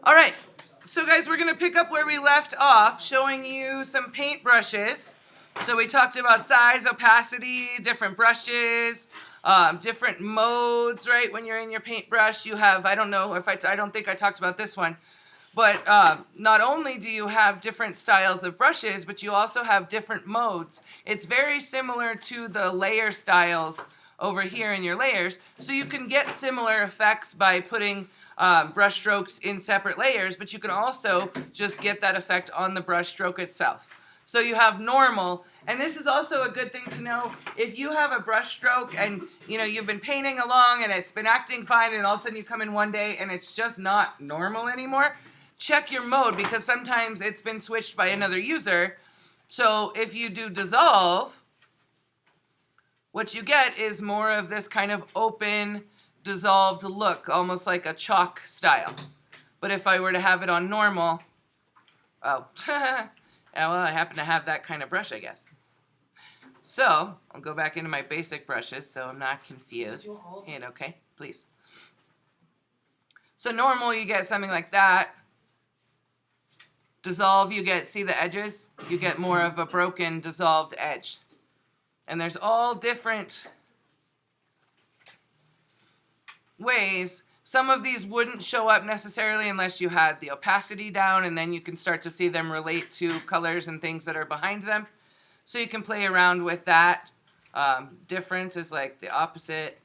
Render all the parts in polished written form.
All right, so guys, we're going to pick up where we left off, showing you some paint brushes. So we talked about size, opacity, different brushes, different modes, right? When you're in your paintbrush, you have, I don't know if I don't think I talked about this one, but not only do you have different styles of brushes, but you also have different modes. It's very similar to the layer styles over here in your layers, so you can get similar effects by putting brush strokes in separate layers, but you can also just get that effect on the brush stroke itself. So you have normal, and this is also a good thing to know if you have a brush stroke and you've been painting along and it's been acting fine, and all of a sudden you come in one day and it's just not normal anymore. Check your mode, because sometimes it's been switched by another user. So if you do dissolve, what you get is more of this kind of open, dissolved look, almost like a chalk style. But if I were to have it on normal, oh, well, I happen to have that kind of brush, I guess. So I'll go back into my basic brushes so I'm not confused. And okay, please. So normal, you get something like that. Dissolve, you get, see the edges? You get more of a broken, dissolved edge. And there's all different ways. Some of these wouldn't show up necessarily unless you had the opacity down, and then you can start to see them relate to colors and things that are behind them. So you can play around with that. Difference is like the opposite.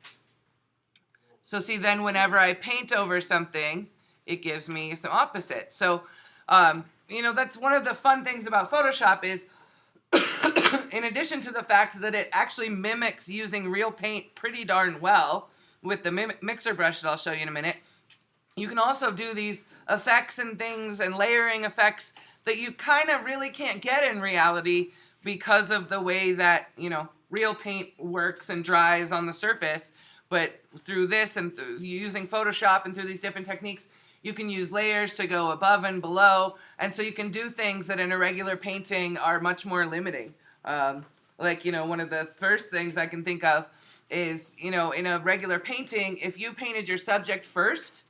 So see, then whenever I paint over something, it gives me some opposite. So, that's one of the fun things about Photoshop is, in addition to the fact that it actually mimics using real paint pretty darn well with the mixer brush that I'll show you in a minute, you can also do these effects and things and layering effects that you kind of really can't get in reality because of the way that, real paint works and dries on the surface. But through this and using Photoshop and through these different techniques, you can use layers to go above and below. And so you can do things that in a regular painting are much more limiting. One of the first things I can think of is, in a regular painting, if you painted your subject first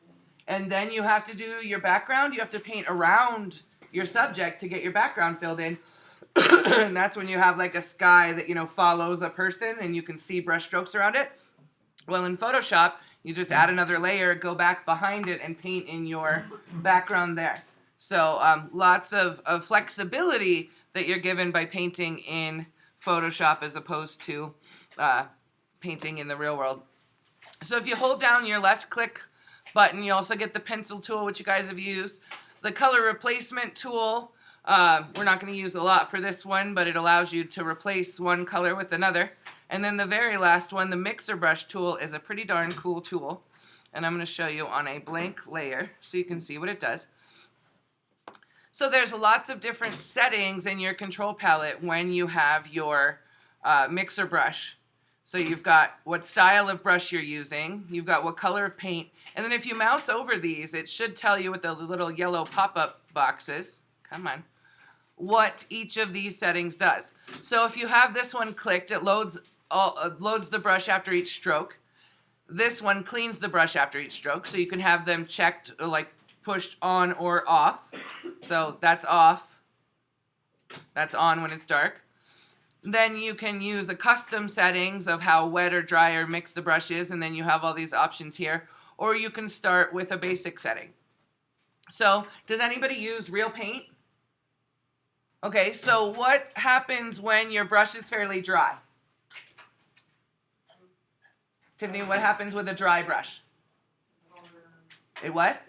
and then you have to do your background, you have to paint around your subject to get your background filled in. And that's when you have like a sky that, follows a person and you can see brush strokes around it. Well, in Photoshop, you just add another layer, go back behind it, and paint in your background there. So lots of flexibility that you're given by painting in Photoshop as opposed to painting in the real world. So if you hold down your left click button, you also get the pencil tool, which you guys have used. The color replacement tool, we're not going to use a lot for this one, but it allows you to replace one color with another. And then the very last one, the mixer brush tool, is a pretty darn cool tool. And I'm going to show you on a blank layer so you can see what it does. So there's lots of different settings in your control palette when you have your mixer brush. So you've got what style of brush you're using, you've got what color of paint, and then if you mouse over these, it should tell you with the little yellow pop-up boxes, come on, what each of these settings does. So if you have this one clicked, it loads the brush after each stroke. This one cleans the brush after each stroke, so you can have them checked, or like pushed on or off. So that's off, that's on when it's dark. Then you can use a custom settings of how wet or dry or mixed the brush is, and then you have all these options here. Or you can start with a basic setting. So does anybody use real paint? Okay, so what happens when your brush is fairly dry? Tiffany, what happens with a dry brush? It what?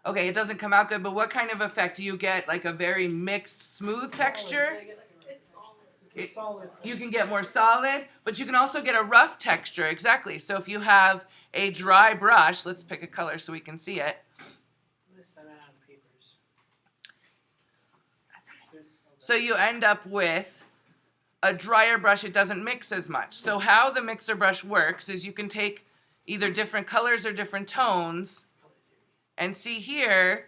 Okay, it doesn't come out good, but what kind of effect do you get? Like a very mixed, smooth texture? You can get more solid, but you can also get a rough texture, exactly. So if you have a dry brush, let's pick a color so we can see it. So you end up with a drier brush, it doesn't mix as much. So how the mixer brush works is you can take either different colors or different tones, and see here,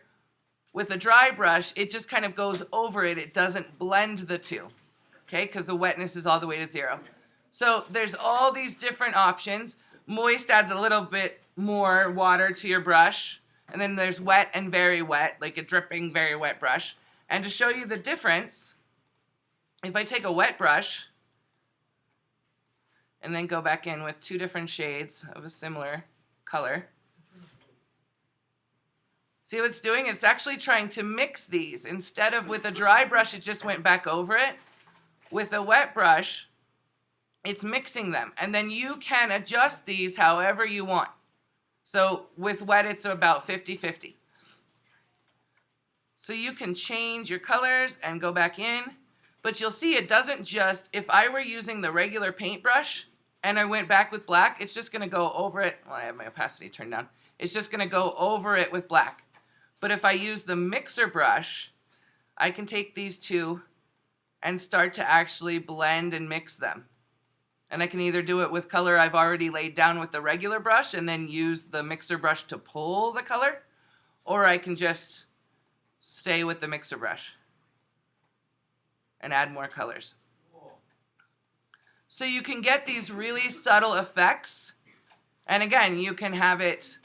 with a dry brush, it just kind of goes over it. It doesn't blend the two, okay, because the wetness is all the way to 0. So there's all these different options. Moist adds a little bit more water to your brush. And then there's wet and very wet, like a dripping, very wet brush. And to show you the difference, if I take a wet brush and then go back in with 2 different shades of a similar color, see what it's doing? It's actually trying to mix these. Instead of with a dry brush, it just went back over it. With a wet brush, it's mixing them. And then you can adjust these however you want. So with wet, it's about 50-50. So you can change your colors and go back in. But you'll see it doesn't just, if I were using the regular paintbrush and I went back with black, it's just going to go over it. Well, I have my opacity turned down. It's just going to go over it with black. But if I use the mixer brush, I can take these two and start to actually blend and mix them. And I can either do it with color I've already laid down with the regular brush and then use the mixer brush to pull the color, or I can just stay with the mixer brush and add more colors. So you can get these really subtle effects. And again, you can have it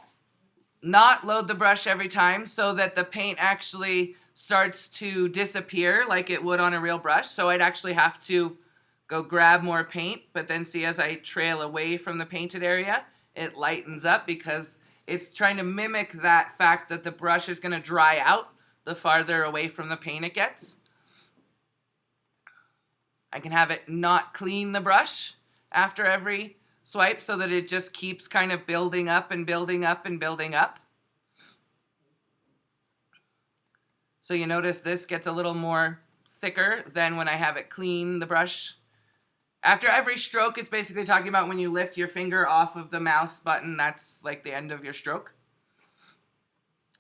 not load the brush every time so that the paint actually starts to disappear like it would on a real brush. So I'd actually have to go grab more paint, but then see as I trail away from the painted area, it lightens up because it's trying to mimic that fact that the brush is going to dry out the farther away from the paint it gets. I can have it not clean the brush after every swipe so that it just keeps kind of building up and building up and building up. So you notice this gets a little more thicker than when I have it clean the brush. After every stroke, it's basically talking about when you lift your finger off of the mouse button, that's like the end of your stroke.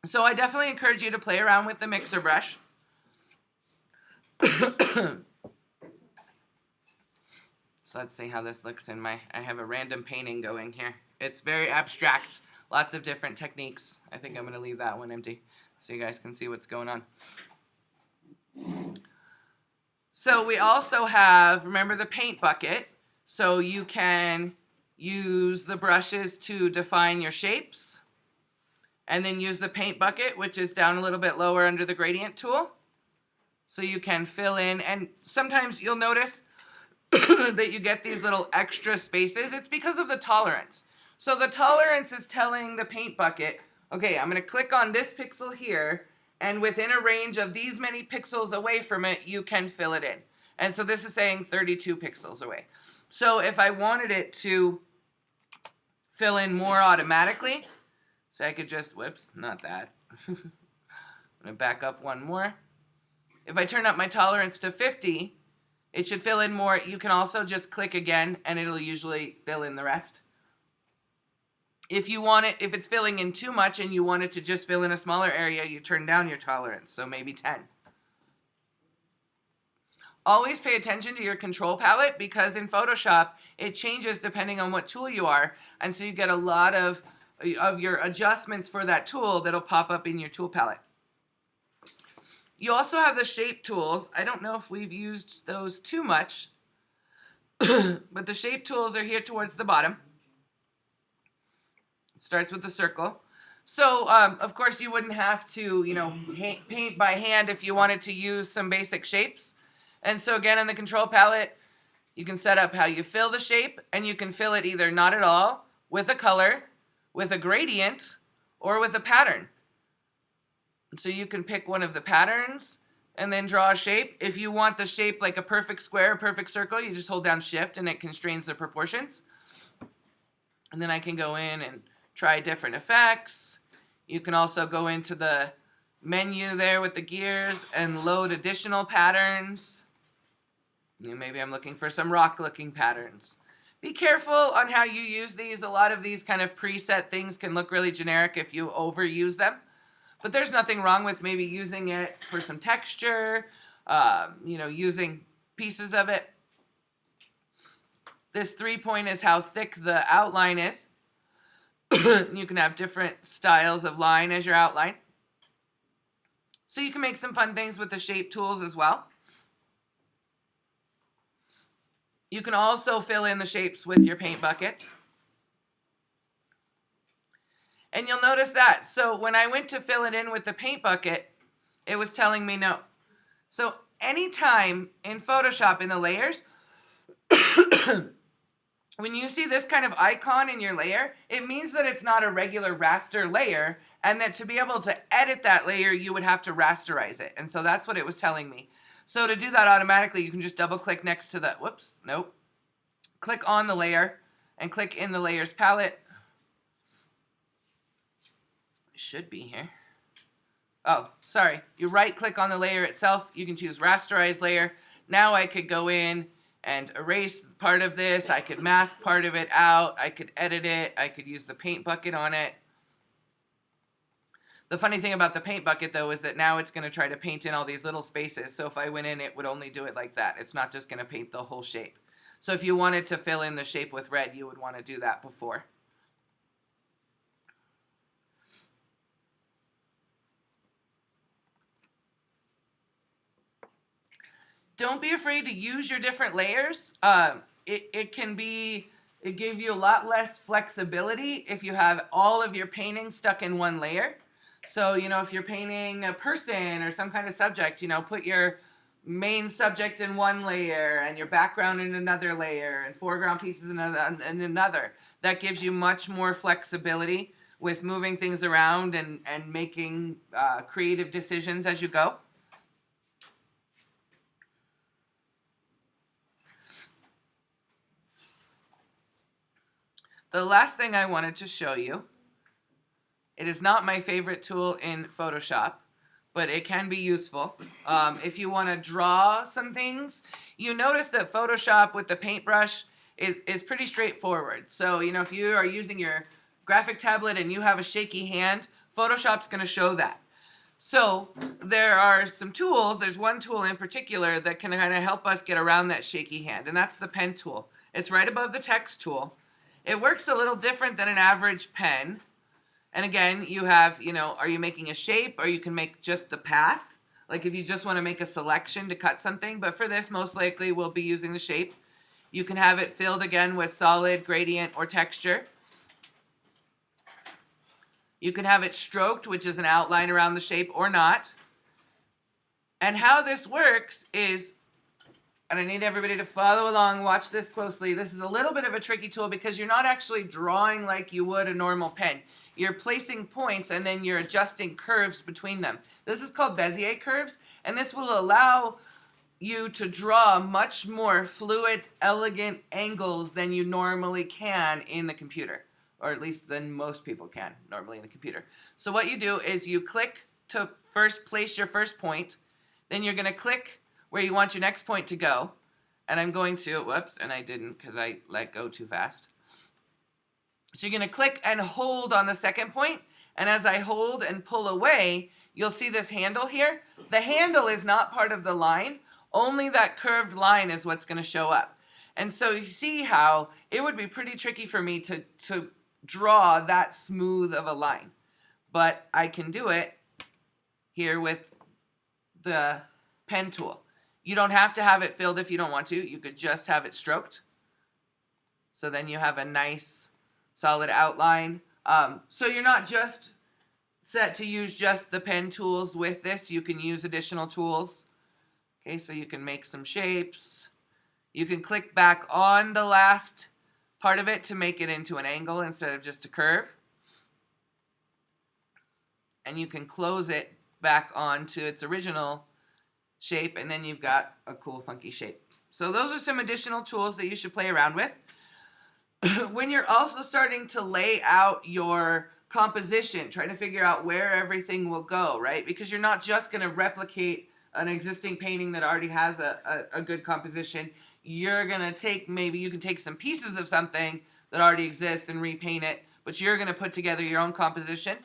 So I definitely encourage you to play around with the mixer brush. So let's see how this looks in my, I have a random painting going here. It's very abstract, lots of different techniques. I think I'm going to leave that one empty so you guys can see what's going on. So we also have, remember the paint bucket, so you can use the brushes to define your shapes, and then use the paint bucket, which is down a little bit lower under the gradient tool, so you can fill in, and sometimes you'll notice that you get these little extra spaces. It's because of the tolerance. So the tolerance is telling the paint bucket, okay, I'm going to click on this pixel here, and within a range of these many pixels away from it, you can fill it in. And so this is saying 32 pixels away. So if I wanted it to fill in more automatically, so I could just, whoops, not that. I'm going to back up one more. If I turn up my tolerance to 50, it should fill in more. You can also just click again, and it'll usually fill in the rest. If you want it, if it's filling in too much and you want it to just fill in a smaller area, you turn down your tolerance, so maybe 10. Always pay attention to your control palette because in Photoshop, it changes depending on what tool you are, and so you get a lot of your adjustments for that tool that'll pop up in your tool palette. You also have the shape tools. I don't know if we've used those too much, but the shape tools are here towards the bottom. Starts with the circle. So, of course, you wouldn't have to, paint by hand if you wanted to use some basic shapes. And so, again, in the control palette, you can set up how you fill the shape, and you can fill it either not at all, with a color, with a gradient, or with a pattern. So you can pick one of the patterns and then draw a shape. If you want the shape like a perfect square, perfect circle, you just hold down Shift, and it constrains the proportions. And then I can go in and try different effects. You can also go into the menu there with the gears and load additional patterns. Maybe I'm looking for some rock-looking patterns. Be careful on how you use these. A lot of these kind of preset things can look really generic if you overuse them. But there's nothing wrong with maybe using it for some texture, using pieces of it. This 3-point is how thick the outline is. You can have different styles of line as your outline. So you can make some fun things with the shape tools as well. You can also fill in the shapes with your paint bucket. And you'll notice that. So when I went to fill it in with the paint bucket, it was telling me no. So anytime in Photoshop in the layers, when you see this kind of icon in your layer, it means that it's not a regular raster layer, and that to be able to edit that layer, you would have to rasterize it. And so that's what it was telling me. So to do that automatically, you can just double click next to the, whoops, nope. Click on the layer and click in the layers palette. It should be here. Oh, sorry. You right click on the layer itself. You can choose rasterize layer. Now I could go in and erase part of this. I could mask part of it out. I could edit it. I could use the paint bucket on it. The funny thing about the paint bucket, though, is that now it's going to try to paint in all these little spaces. So if I went in, it would only do it like that. It's not just going to paint the whole shape. So if you wanted to fill in the shape with red, you would want to do that before. Don't be afraid to use your different layers. It give you a lot less flexibility if you have all of your painting stuck in one layer. So, you know, if you're painting a person or some kind of subject, you know, put your main subject in one layer and your background in another layer and foreground pieces in another. That gives you much more flexibility with moving things around and making creative decisions as you go. The last thing I wanted to show you, it is not my favorite tool in Photoshop, but it can be useful. If you want to draw some things, you notice that Photoshop with the paintbrush is pretty straightforward. So, you know, if you are using your graphic tablet and you have a shaky hand, Photoshop's going to show that. So there are some tools. There's one tool in particular that can kind of help us get around that shaky hand, and that's the pen tool. It's right above the text tool. It works a little different than an average pen. And again, you have, you know, are you making a shape, or you can make just the path? Like if you just want to make a selection to cut something, but for this, most likely we'll be using the shape. You can have it filled again with solid, gradient, or texture. You can have it stroked, which is an outline around the shape, or not. And how this works is, and I need everybody to follow along, watch this closely. This is a little bit of a tricky tool because you're not actually drawing like you would a normal pen. You're placing points and then you're adjusting curves between them. This is called Bezier curves, and this will allow you to draw much more fluid, elegant angles than you normally can in the computer, or at least than most people can normally in the computer. So what you do is you click to first place your first point, then you're going to click where you want your next point to go, and I'm going to, whoops, and I didn't because I let go too fast. So you're going to click and hold on the second point, and as I hold and pull away, you'll see this handle here. The handle is not part of the line, only that curved line is what's going to show up. And so you see how it would be pretty tricky for me to draw that smooth of a line. But I can do it here with the pen tool. You don't have to have it filled if you don't want to. You could just have it stroked. So then you have a nice solid outline. So you're not just set to use just the pen tools with this. You can use additional tools. Okay, so you can make some shapes. You can click back on the last part of it to make it into an angle instead of just a curve. And you can close it back onto its original shape, and then you've got a cool funky shape. So those are some additional tools that you should play around with. When you're also starting to lay out your composition, trying to figure out where everything will go, right? Because you're not just going to replicate an existing painting that already has a good composition. You're going to take, maybe you can take some pieces of something that already exists and repaint it, but you're going to put together your own composition.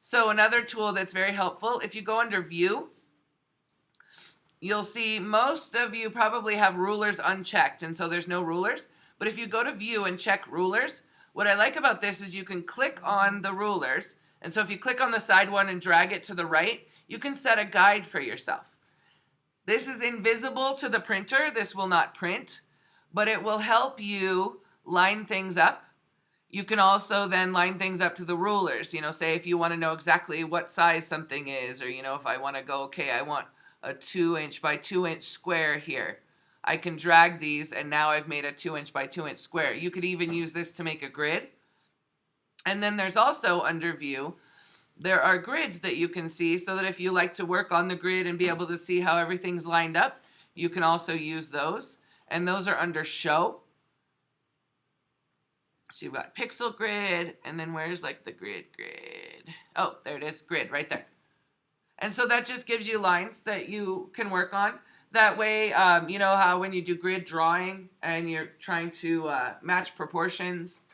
So another tool that's very helpful, if you go under View, you'll see most of you probably have rulers unchecked, and so there's no rulers. But if you go to View and check rulers, what I like about this is you can click on the rulers. And so if you click on the side one and drag it to the right, you can set a guide for yourself. This is invisible to the printer. This will not print, but it will help you line things up. You can also then line things up to the rulers. Say if you want to know exactly what size something is, or if I want to go, okay, I want a 2" by 2" square here. I can drag these, and now I've made a 2" by 2" square. You could even use this to make a grid. And then there's also under view, there are grids that you can see, so that if you like to work on the grid and be able to see how everything's lined up, you can also use those. And those are under show. So you've got pixel grid, and then where's like the grid? Oh, there it is, grid right there. And so that just gives you lines that you can work on. That way, you know how when you do grid drawing and you're trying to match proportions,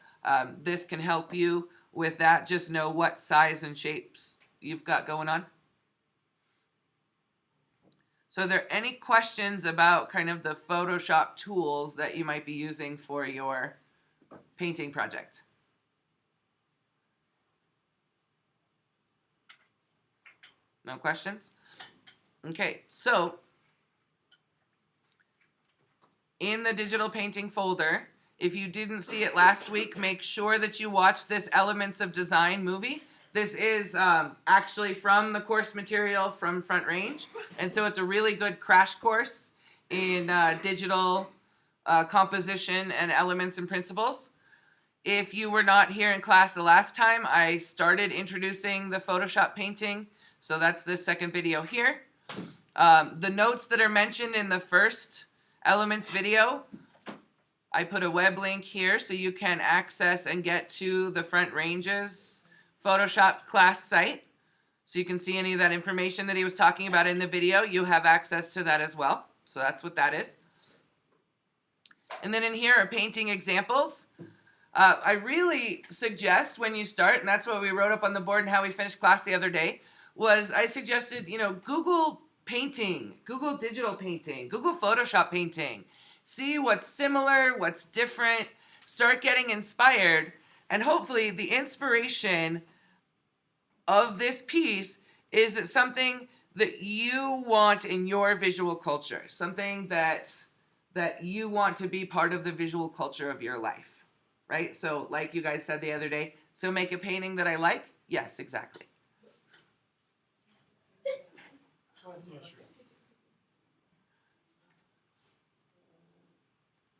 this can help you with that. Just know what size and shapes you've got going on. So are there any questions about kind of the Photoshop tools that you might be using for your painting project? No questions? Okay, so in the digital painting folder, if you didn't see it last week, make sure that you watch this Elements of Design movie. This is actually from the course material from Front Range, and so it's a really good crash course in digital composition and elements and principles. If you were not here in class the last time, I started introducing the Photoshop painting, so that's this second video here. The notes that are mentioned in the first Elements video, I put a web link here so you can access and get to the Front Range's Photoshop class site. So you can see any of that information that he was talking about in the video. You have access to that as well. So that's what that is. And then in here are painting examples. I really suggest when you start, and that's what we wrote up on the board and how we finished class the other day, was I suggested, Google painting, Google digital painting, Google Photoshop painting. See what's similar, what's different, start getting inspired, and hopefully the inspiration of this piece is something that you want in your visual culture, something that you want to be part of the visual culture of your life, right? So like you guys said the other day, so make a painting that I like? Yes, exactly. How is